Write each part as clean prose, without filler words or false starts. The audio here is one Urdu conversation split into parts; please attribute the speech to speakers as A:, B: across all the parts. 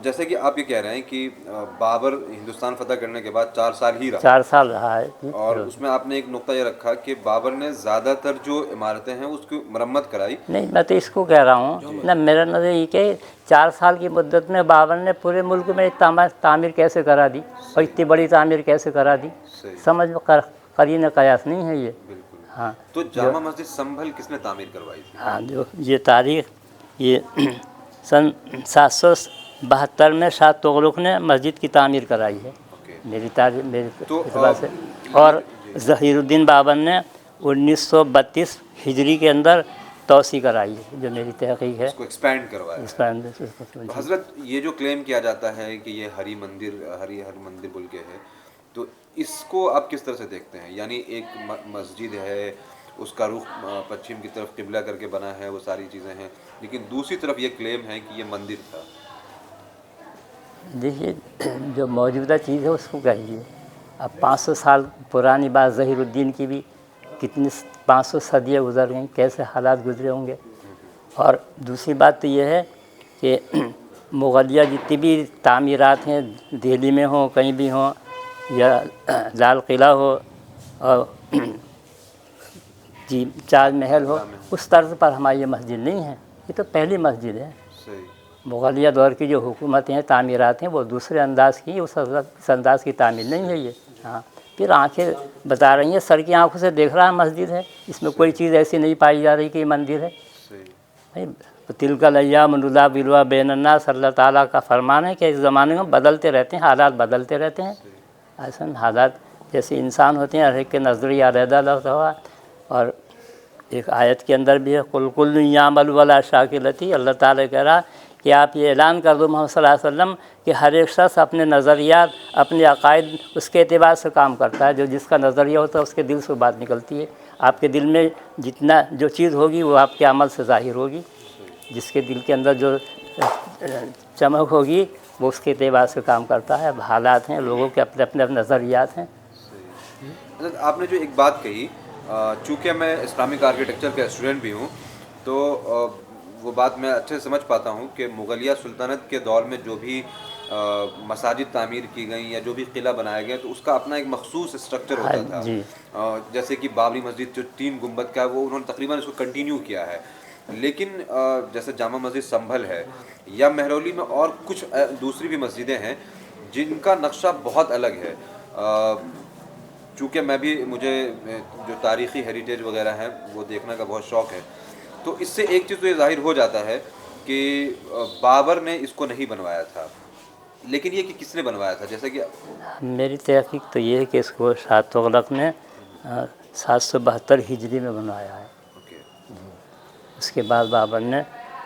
A: تو جیسے کہ آپ یہ کہہ رہے ہیں کہ بابر ہندوستان فتح کرنے کے بعد 4 سال ہی رہا،
B: 4 سال رہا ہے جی۔
A: اور اس میں آپ نے ایک نقطہ یہ رکھا کہ بابر نے زیادہ تر جو عمارتیں ہیں اس کی مرمت کرائی۔
B: نہیں، میں تو اس کو کہہ رہا ہوں نا، میرا نظر یہ کہ 4 سال کی مدت میں بابر نے پورے ملک میں تعمیر کیسے کرا دی، اور اتنی بڑی تعمیر کیسے کرا دی،
A: صحیح،
B: سمجھ میں قرین قیاس نہیں ہے یہ۔
A: بالکل۔
B: ہاں،
A: تو جامع مسجد سنبھل کس نے تعمیر کروائی تھی؟
B: ہاں، جو یہ تاریخ، یہ سن 772 میں شاہ تغلق نے مسجد کی تعمیر کرائی ہے،
A: اوکے،
B: میری تاریخ میرے
A: تو
B: اعتبار سے۔ اور ظہیر الدین بابر نے 1932 ہجری کے اندر توسیع کرائی ہے، جو میری تحقیق ہے۔
A: اس کو ایکسپینڈ کروایا۔
B: اس پر
A: تو حضرت یہ جو کلیم کیا جاتا ہے کہ یہ ہری مندر بول کے ہے، تو اس کو آپ کس طرح سے دیکھتے ہیں؟ یعنی ایک مسجد ہے، اس کا رخ پچھم کی طرف قبلہ کر کے بنا ہے، وہ ساری چیزیں ہیں، لیکن دوسری طرف یہ کلیم ہے کہ یہ مندر تھا۔
B: دیکھیے، جو موجودہ چیز ہے اس کو کہیے، اب 500 سال پرانی بات ظہیر الدین کی بھی، کتنی 500 صدیاں گزر گئیں، کیسے حالات گزرے ہوں گے۔ اور دوسری بات تو یہ ہے کہ مغلیہ جتنی بھی تعمیرات ہیں، دہلی میں ہوں، کہیں بھی ہوں، یا لال قلعہ ہو اور جی تاج محل ہو، اس طرز پر ہماری یہ مسجد نہیں ہے، یہ تو پہلی مسجد ہے۔
A: صحیح،
B: مغلیہ دور کی جو حکومتیں ہیں، تعمیرات ہیں، وہ دوسرے انداز کی، اس انداز کی تعمیر نہیں ہے یہ۔ ہاں، پھر آنکھیں بتا رہی ہیں، سر کی آنکھوں سے دیکھ رہا ہے مسجد ہے، اس میں کوئی چیز ایسی نہیں پائی جا رہی کہ یہ مندر ہے۔
A: صحیح،
B: تلک الایام نداولها بین الناس، اللہ تعالیٰ کا فرمان ہے کہ اس زمانے میں بدلتے رہتے ہیں، حالات بدلتے رہتے ہیں۔ ایسا حالات جیسے انسان ہوتے ہیں، ہر ایک کے نظریہ علیحدہ لگتا ہوا، اور ایک آیت کے اندر بھی ہے قل کل یعمل ولا شاکلتی، اللہ تعالیٰ کہہ رہا کہ آپ یہ اعلان کر دو محمد صلی اللہ علیہ وسلم کہ ہر ایک شخص اپنے نظریات، اپنے عقائد، اس کے اعتبار سے کام کرتا ہے، جو جس کا نظریہ ہوتا ہے اس کے دل سے بات نکلتی ہے۔ آپ کے دل میں جتنا جو چیز ہوگی وہ آپ کے عمل سے ظاہر ہوگی، جس کے دل کے اندر جو چمک ہوگی وہ اس کے اعتبار سے کام کرتا ہے۔ اب حالات ہیں، لوگوں کے اپنے اپنے نظریات ہیں۔
A: حضرت آپ نے جو ایک بات کہی، چونکہ میں اسلامک آرکیٹیکچر کا اسٹوڈنٹ بھی ہوں، تو وہ بات میں اچھے سے سمجھ پاتا ہوں کہ مغلیہ سلطنت کے دور میں جو بھی مساجد تعمیر کی گئیں یا جو بھی قلعہ بنائے گئے، تو اس کا اپنا ایک مخصوص اسٹرکچر ہوتا تھا۔
B: جی،
A: جیسے کہ بابری مسجد جو 3 گنبد کا ہے، وہ انہوں نے تقریباً اس کو کنٹینیو کیا ہے، لیکن جیسے جامع مسجد سنبھل ہے یا مہرولی میں اور کچھ دوسری بھی مسجدیں ہیں جن کا نقشہ بہت الگ ہے۔ چونکہ مجھے جو تاریخی ہیریٹیج وغیرہ ہیں وہ دیکھنے کا بہت شوق ہے، تو اس سے ایک چیز تو یہ ظاہر ہو جاتا ہے کہ بابر نے اس کو نہیں بنوایا تھا، لیکن یہ کہ کس نے بنوایا تھا؟ جیسے کہ
B: میری تحقیق تو یہ ہے کہ اس کو شاہ تغلق نے 772 ہجری میں بنوایا ہے۔
A: اوکے،
B: اس کے بعد بابر نے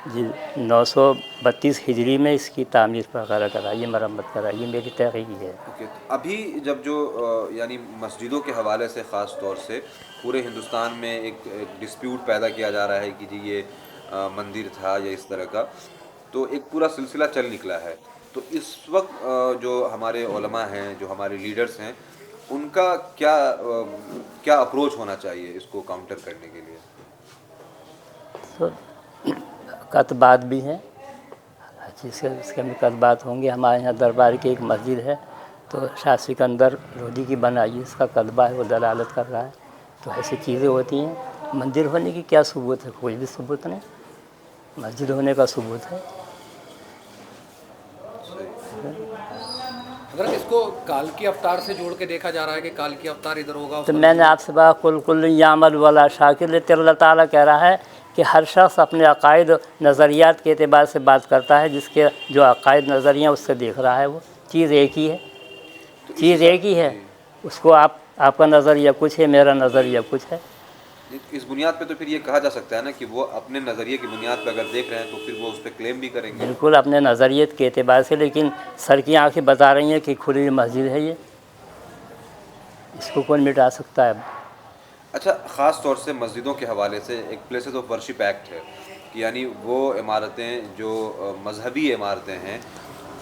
B: 932 ہجری میں اس کی تعمیر وغیرہ کرائی، مرمت کرائی، یہ میری تحقیق ہے۔
A: اوکے، ابھی جب جو یعنی مسجدوں کے حوالے سے خاص طور سے پورے ہندوستان میں ایک ڈسپیوٹ پیدا کیا جا رہا ہے کہ جی یہ مندر تھا یا اس طرح کا، تو ایک پورا سلسلہ چل نکلا ہے، تو اس وقت جو ہمارے علماء ہیں، جو ہمارے لیڈرز ہیں، ان کا کیا اپروچ ہونا چاہیے اس کو کاؤنٹر کرنے کے لیے؟
B: تو کتبات بھی ہیں، ہر چیز کے اس کے میں کتبات ہوں گے۔ ہمارے یہاں دربار کی ایک مسجد ہے، تو شاہ سکندر لودھی کی بنائی، اس کا کتبہ ہے، وہ دلالت کر رہا ہے۔ تو ایسی چیزیں ہوتی ہیں۔ مندر ہونے کی کیا ثبوت ہے؟ کوئی بھی ثبوت نہیں، مسجد ہونے کا ثبوت ہے۔
C: اگر اس کو کال کی افطار سے جوڑ کے دیکھا جا رہا ہے کہ کال کی افطار ادھر ہوگا،
B: تو میں نے آپ سے بات قل کل یعمل ولا شاکلتی، اللہ تعالیٰ کہہ رہا ہے کہ ہر شخص اپنے عقائد نظریات کے اعتبار سے بات کرتا ہے، جس کے جو عقائد نظریہ اس سے دیکھ رہا ہے، وہ چیز ایک ہی ہے، چیز ایک ہی ہے۔ اس کو آپ کا نظریہ کچھ ہے، میرا نظریہ کچھ ہے۔
A: اس بنیاد پہ تو پھر یہ کہا جا سکتا ہے نا کہ وہ اپنے نظریے کی بنیاد پہ اگر دیکھ رہے ہیں تو پھر وہ اس پہ کلیم بھی کریں گے۔
B: بالکل اپنے نظریت کے اعتبار سے، لیکن سر کی آنکھیں بتا رہی ہیں کہ کھلی مسجد ہے یہ، اس کو کون مٹا سکتا ہے؟
A: اچھا، خاص طور سے مسجدوں کے حوالے سے ایک پلیسز آف ورشپ ایکٹ ہے، کہ یعنی وہ عمارتیں جو مذہبی عمارتیں ہیں،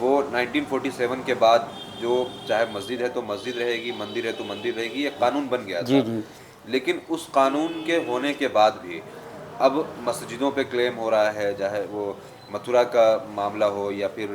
A: وہ 1947 کے بعد جو چاہے مسجد ہے تو مسجد رہے گی، مندر ہے تو مندر رہے گی، یہ قانون بن گیا تھا۔
B: جی جی،
A: لیکن اس قانون کے ہونے کے بعد بھی اب مسجدوں پہ کلیم ہو رہا ہے، چاہے وہ متھرا کا معاملہ ہو یا پھر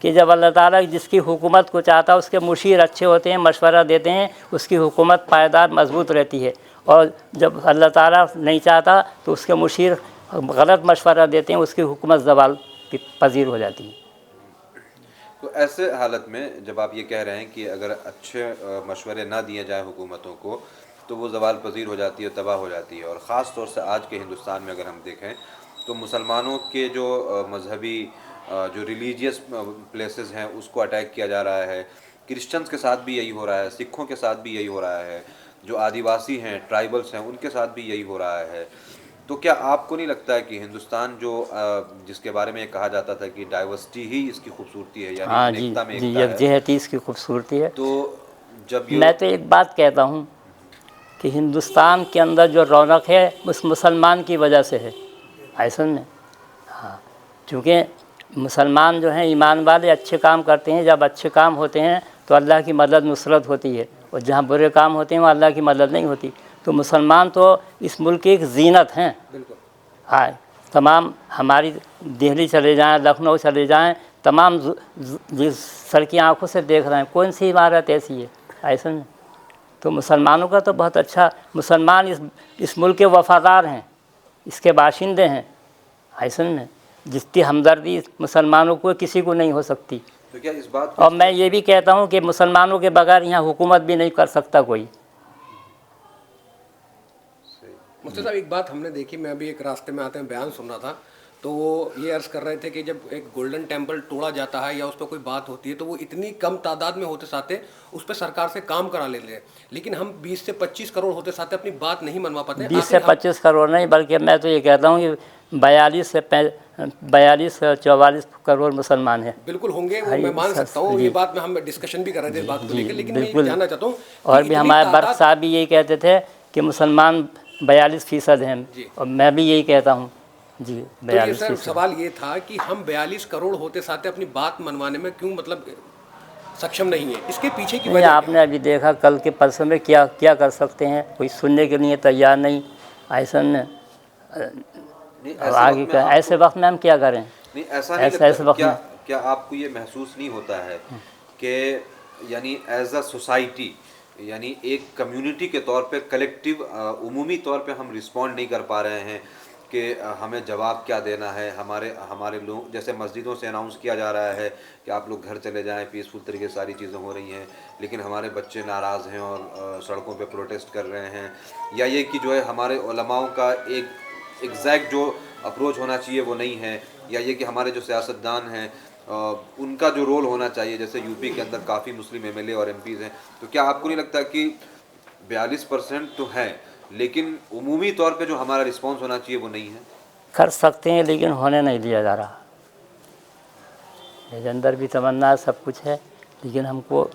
B: کہ جب اللہ تعالیٰ جس کی حکومت کو چاہتا ہے اس کے مشیر اچھے ہوتے ہیں، مشورہ دیتے ہیں، اس کی حکومت پائیدار مضبوط رہتی ہے، اور جب اللہ تعالیٰ نہیں چاہتا تو اس کے مشیر غلط مشورہ دیتے ہیں، اس کی حکومت زوال پذیر ہو جاتی ہے۔
A: تو ایسے حالت میں جب آپ یہ کہہ رہے ہیں کہ اگر اچھے مشورے نہ دیے جائیں حکومتوں کو تو وہ زوال پذیر ہو جاتی ہے، تباہ ہو جاتی ہے، اور خاص طور سے آج کے ہندوستان میں اگر ہم دیکھیں تو مسلمانوں کے جو مذہبی جو ریلیجیس پلیسز ہیں اس کو اٹیک کیا جا رہا ہے، کرسچنز کے ساتھ بھی یہی ہو رہا ہے، سکھوں کے ساتھ بھی یہی ہو رہا ہے، جو آدیواسی ہیں، ٹرائبلز ہیں، ان کے ساتھ بھی یہی ہو رہا ہے۔ تو کیا آپ کو نہیں لگتا ہے کہ ہندوستان جو جس کے بارے میں یہ کہا جاتا تھا کہ ڈائیورسٹی ہی اس کی خوبصورتی ہے، یعنی
B: ہاں جی
A: انیکتا میں
B: جی،
A: ایکتا ہے،
B: یکجہتی اس کی خوبصورتی ہے۔
A: تو جب
B: میں تو ایک بات کہتا ہوں کہ ہندوستان کے اندر جو رونق ہے اس مسلمان کی وجہ سے ہے، ایسا میں ہاں، چونکہ مسلمان جو ہیں ایمان والے اچھے کام کرتے ہیں، جب اچھے کام ہوتے ہیں تو اللہ کی مدد نصرت ہوتی ہے، اور جہاں برے کام ہوتے ہیں وہاں اللہ کی مدد نہیں ہوتی۔ تو مسلمان تو اس ملک کی ایک زینت ہیں۔
C: بالکل
B: ہاں، تمام ہماری دہلی چلے جائیں، لکھنؤ چلے جائیں، تمام سر کی آنکھوں سے دیکھ رہے ہیں، کون سی عمارت ایسی ہے، ایسا نہیں۔ تو مسلمانوں کا تو بہت اچھا، مسلمان اس ملک کے وفادار ہیں، اس کے باشندے ہیں، ایسا نہیں۔ جتنی ہمدردی مسلمانوں کو کسی کو نہیں ہو سکتی،
A: تو کیا اس بات کو
B: اور میں یہ بھی کہتا ہوں کہ مسلمانوں کے بغیر یہاں حکومت بھی نہیں کر سکتا کوئی۔
C: مفتی صاحب ایک بات ہم نے دیکھی، میں ابھی ایک راستے میں آتے ہیں بیان سن رہا تھا تو وہ یہ عرض کر رہے تھے کہ جب ایک گولڈن ٹیمپل توڑا جاتا ہے یا اس پہ کوئی بات ہوتی ہے تو وہ اتنی کم تعداد میں ہوتے ساتھ اس پہ سرکار سے کام کرا لیتے ہیں، لیکن ہم 20 سے 25 کروڑ ہوتے ساتھ اپنی بات نہیں منوا پاتے۔
B: 20 سے 25 کروڑ نہیں، بلکہ میں تو یہ کہتا ہوں کہ 42 سے 44 کروڑ مسلمان ہیں۔
C: بالکل ہوں گے، وہ میں مان سکتا ہوں، یہ بات میں ہم ڈسکشن بھی کر رہے تھے اس بات کو لے کے، لیکن میں یہ جاننا چاہتا ہوں
B: اور بھی ہمارے برق صاحب بھی یہی کہتے تھے کہ مسلمان 42% ہیں، اور میں بھی یہی کہتا ہوں جی 42%۔
C: سوال یہ تھا کہ ہم 42 کروڑ ہوتے ساتھ اپنی بات منوانے میں کیوں مطلب سکشم نہیں ہے، اس کے پیچھے کی وجہ
B: آپ نے ابھی دیکھا کل کے پرسوں میں کیا کر سکتے ہیں، کوئی سننے کے لیے تیار نہیں، ایسا آگے کا ایسے وقت میں ہم کیا کریں؟
A: نہیں ایسا نہیں لگتا، کیا آپ کو یہ محسوس نہیں ہوتا ہے کہ یعنی ایز اے سوسائٹی، یعنی ایک کمیونٹی کے طور پہ کلیکٹیو عمومی طور پہ ہم رسپونڈ نہیں کر پا رہے ہیں کہ ہمیں جواب کیا دینا ہے؟ ہمارے لوگ جیسے مسجدوں سے اناؤنس کیا جا رہا ہے کہ آپ لوگ گھر چلے جائیں، پیسفل طریقے سے ساری چیزیں ہو رہی ہیں، لیکن ہمارے بچے ناراض ہیں اور سڑکوں پہ پروٹیسٹ کر رہے ہیں، یا یہ کہ جو ہے ہمارے علماؤں کا ایک ایگزیکٹ جو اپروچ ہونا چاہیے وہ نہیں ہے، یا یہ کہ ہمارے جو سیاستدان ہیں ان کا جو رول ہونا چاہیے، جیسے یو پی کے اندر کافی مسلم ایم ایل اے اور ایم پیز ہیں، تو کیا آپ کو نہیں لگتا کہ 42% تو ہیں لیکن عمومی طور پہ جو ہمارا رسپانس ہونا چاہیے وہ نہیں ہے؟
B: کر سکتے ہیں لیکن ہونے نہیں دیا جا رہا۔ میرے اندر بھی تمنا سب کچھ ہے، لیکن ہم کو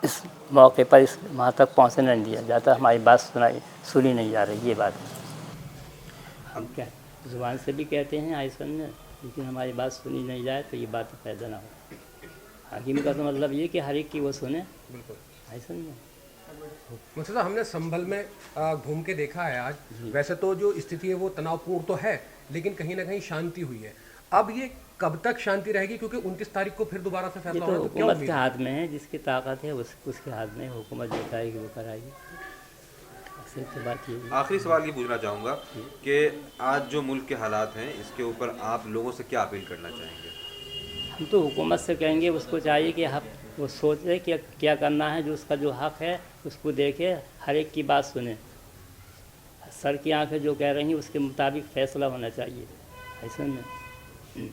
B: اس موقع پر وہاں تک پہنچنے نہیں دیا جاتا، ہماری بات سنی نہیں جا رہی، یہ بات ہے۔ ہم کیا زبان سے بھی کہتے ہیں آئے سننے، لیکن ہماری بات سنی نہیں جائے تو یہ بات پیدا نہ ہو۔ حکیم کا تو مطلب یہ کہ ہر ایک کی وہ سنیں،
C: بالکل
B: ایسا نہیں ہے۔
C: مفتی صاحب ہم نے سنبھل میں گھوم کے دیکھا ہے آج، ویسے تو جو استھتی ہے وہ تناؤ پور تو ہے، لیکن کہیں نہ کہیں شانتی ہوئی ہے۔ اب یہ کب تک شانتی رہے گی؟ کیونکہ 29 تاریخ کو پھر دوبارہ سے فیصلہ ہونا، تو کیا
B: حکومت کے ہاتھ میں ہے، جس کی طاقت ہے اس کے ہاتھ میں، حکومت جو چاہے گی وہ کرائے گی۔
A: آخری سوال یہ پوچھنا چاہوں گا کہ آج جو ملک کے حالات ہیں اس کے اوپر آپ لوگوں سے کیا اپیل کرنا چاہیں گے؟
B: ہم تو حکومت سے کہیں گے اس کو چاہیے کہ وہ سوچے کہ کیا کرنا ہے، جو اس کا جو حق ہے اس کو دیکھے، ہر ایک کی بات سنیں، سر کی آنکھیں جو کہہ رہی ہیں اس کے مطابق فیصلہ ہونا چاہیے۔ ایسا میں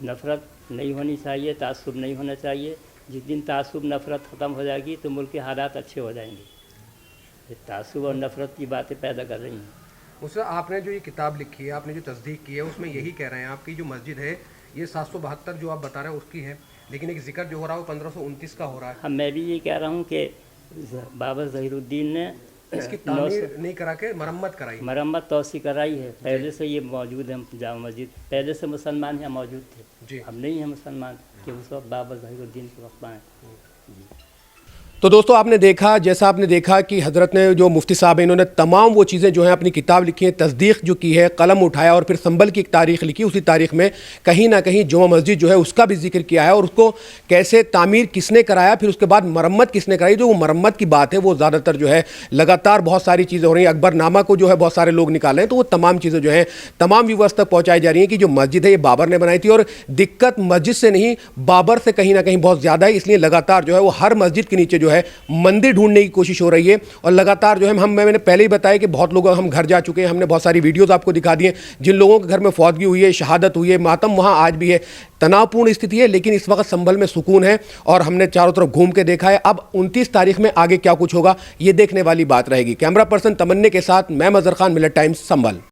B: نفرت نہیں ہونی چاہیے، تعصب نہیں ہونا چاہیے۔ جس دن تعصب نفرت ختم ہو جائے گی تو ملک کے حالات اچھے ہو جائیں گے۔ تعصب اور نفرت کی باتیں پیدا کر رہی ہیں۔
C: اس سے آپ نے جو یہ کتاب لکھی ہے، آپ نے جو تصدیق کی ہے، اس میں یہی کہہ رہے ہیں آپ کی جو مسجد ہے یہ 772 جو آپ بتا رہے ہیں اس کی ہے، لیکن ایک ذکر جو ہو رہا ہے وہ 1529 کا ہو رہا ہے۔
B: ہاں، میں بھی یہ کہہ رہا ہوں کہ بابا ظہیر الدین نے
C: اس کی تعمیر نہیں کرا کے مرمت کرائی،
B: مرمت توسیع کرائی ہے۔ پہلے سے یہ موجود ہے جامع مسجد، پہلے سے مسلمان یہاں موجود تھے،
C: جی
B: اب نہیں ہے مسلمان کہ اس وقت بابا ظہیر الدین کے وقت آئے۔
C: تو دوستوں آپ نے دیکھا، جیسا آپ نے دیکھا کہ حضرت نے جو مفتی صاحب ہیں انہوں نے تمام وہ چیزیں جو ہیں اپنی کتاب لکھی ہیں، تصدیق جو کی ہے، قلم اٹھایا اور پھر سنبھل کی ایک تاریخ لکھی. اسی تاریخ میں کہیں نہ کہیں جمعہ مسجد جو ہے اس کا بھی ذکر کیا ہے اور اس کو کیسے تعمیر کس نے کرایا، پھر اس کے بعد مرمت کس نے کرائی. جو وہ مرمت کی بات ہے وہ زیادہ تر جو ہے لگاتار بہت ساری چیزیں ہو رہی ہیں. اکبر نامہ کو جو ہے بہت سارے لوگ نکال رہے ہیں، تو وہ تمام چیزیں جو ہیں تمام ویورز تک پہنچائی جا رہی ہیں کہ جو مسجد ہے یہ بابر نے بنائی تھی اور دقت مسجد سے نہیں بابر سے کہیں نہ کہیں بہت زیادہ ہے. اس لیے لگاتار جو ہے وہ ہر مسجد کے نیچے جو ہے مندر ڈھونڈنے کی کوشش ہو رہی ہے اور لگاتار جو ہے میں نے پہلے ہی بتایا کہ بہت لوگ ہم گھر جا چکے ہیں. ہم نے بہت ساری ویڈیوز آپ کو دکھا دی ہیں جن لوگوں کے گھر میں فوتگی ہوئی ہے، شہادت ہوئی ہے، ماتم وہاں آج بھی ہے. تناؤ پورن استھتی ہے، لیکن اس وقت سنبھل میں سکون ہے اور ہم نے چاروں طرف گھوم کے دیکھا ہے. اب 29 تاریخ میں آگے کیا کچھ ہوگا یہ دیکھنے والی بات رہے گی. کیمرہ پرسن تمنے کے ساتھ میں مظہر خان، ملت ٹائمز، سنبھل.